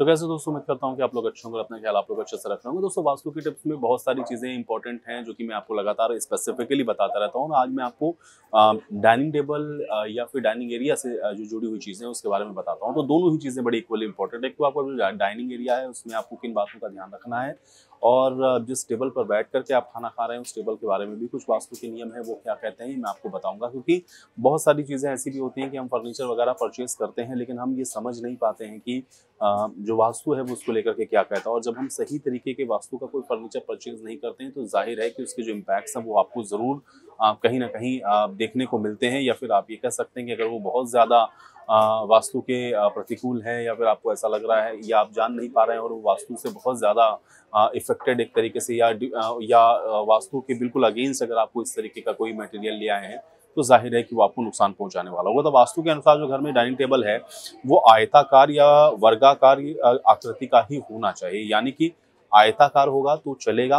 तो कैसे दोस्तों, उम्मीद करता हूँ कि आप लोग अच्छे होंगे, अपना ख्याल आप लोग अच्छे से रख रहे होंगे। दोस्तों, वास्तु की टिप्स में बहुत सारी चीज़ें इंपॉर्टेंट हैं जो कि मैं आपको लगातार स्पेसिफिकली बताता रहता हूँ। आज मैं आपको डाइनिंग टेबल या फिर डाइनिंग एरिया से जो जुड़ी हुई चीज़ें हैं उसके बारे में बताता हूँ। तो दोनों ही चीज़ें बड़ी इक्वली इंपॉर्टेंट है। एक तो आपका जो डाइनिंग एरिया है उसमें आपको किन बातों का ध्यान रखना है, और जिस टेबल पर बैठ करके आप खाना खा रहे हैं उस टेबल के बारे में भी कुछ वास्तु के नियम है, वो क्या कहते हैं मैं आपको बताऊंगा। क्योंकि बहुत सारी चीज़ें ऐसी भी होती हैं कि हम फर्नीचर वगैरह परचेज करते हैं, लेकिन हम ये समझ नहीं पाते हैं कि जो वास्तु है वो उसको लेकर के क्या कहता है। और जब हम सही तरीके के वास्तु का कोई फर्नीचर परचेज नहीं करते हैं तो जाहिर है कि उसके जो इम्पैक्ट्स हैं वो आपको ज़रूर कहीं ना कहीं देखने को मिलते हैं, या फिर आप ये कह सकते हैं कि अगर वो बहुत ज़्यादा वास्तु के प्रतिकूल है, या फिर आपको ऐसा लग रहा है या आप जान नहीं पा रहे हैं और वो वास्तु से बहुत ज़्यादा इफेक्टेड एक तरीके से, या वास्तु के बिल्कुल अगेंस्ट अगर आपको इस तरीके का कोई मटेरियल ले आए हैं तो जाहिर है कि वो आपको नुकसान पहुंचाने वाला होगा। तो वास्तु के अनुसार जो घर में डाइनिंग टेबल है वो आयताकार या वर्गाकार आकृति का ही होना चाहिए। यानी कि आयताकार होगा तो चलेगा,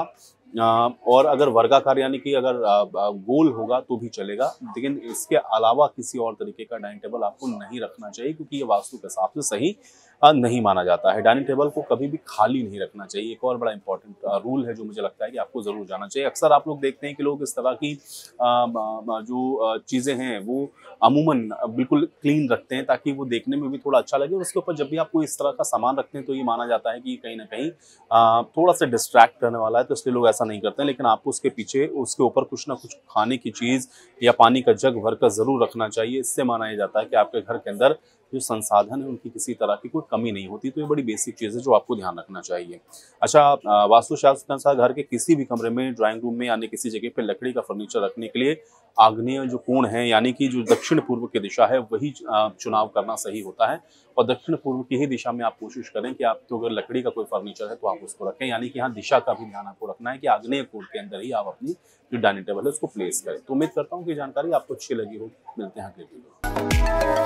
और अगर वर्गाकार यानी कि अगर गोल होगा तो भी चलेगा, लेकिन इसके अलावा किसी और तरीके का डाइनिंग टेबल आपको नहीं रखना चाहिए, क्योंकि ये वास्तु के हिसाब से सही नहीं माना जाता है। डाइनिंग टेबल को कभी भी खाली नहीं रखना चाहिए। एक और बड़ा इंपॉर्टेंट रूल है जो मुझे लगता है कि आपको जरूर जाना चाहिए। अक्सर आप लोग देखते हैं कि लोग इस तरह की जो चीजें हैं वो अमूमन बिल्कुल क्लीन रखते हैं ताकि वो देखने में भी थोड़ा अच्छा लगे, और उसके ऊपर जब भी आप कोई इस तरह का सामान रखते हैं तो ये माना जाता है कि कहीं ना कहीं थोड़ा सा डिस्ट्रैक्ट करने वाला है, तो इसलिए लोग ऐसा नहीं करते हैं। लेकिन आपको उसके पीछे उसके ऊपर कुछ ना कुछ खाने की चीज या पानी का जग भर कर जरूर रखना चाहिए। इससे माना यह जाता है कि आपके घर के अंदर जो संसाधन है उनकी किसी तरह की कोई कमी नहीं होती। तो ये बड़ी बेसिक चीज़ है जो आपको ध्यान रखना चाहिए। अच्छा, वास्तुशास्त्र के अनुसार घर के किसी भी कमरे में, ड्राइंग रूम में, यानी किसी जगह पे लकड़ी का फर्नीचर रखने के लिए आग्नेय जो कोण है यानी कि जो दक्षिण पूर्व की दिशा है वही चुनाव करना सही होता है। और दक्षिण पूर्व की ही दिशा में आप कोशिश करें कि आप तो अगर लकड़ी का कोई फर्नीचर है तो आप उसको रखें। यानी कि यहाँ दिशा का भी ध्यान आपको रखना है कि आग्नेय कोण के अंदर ही आप अपनी जो डाइनिंग टेबल है उसको प्लेस करें। तो उम्मीद करता हूँ कि जानकारी आपको अच्छी लगी होगी। मिलते हैं अगले वीडियो में।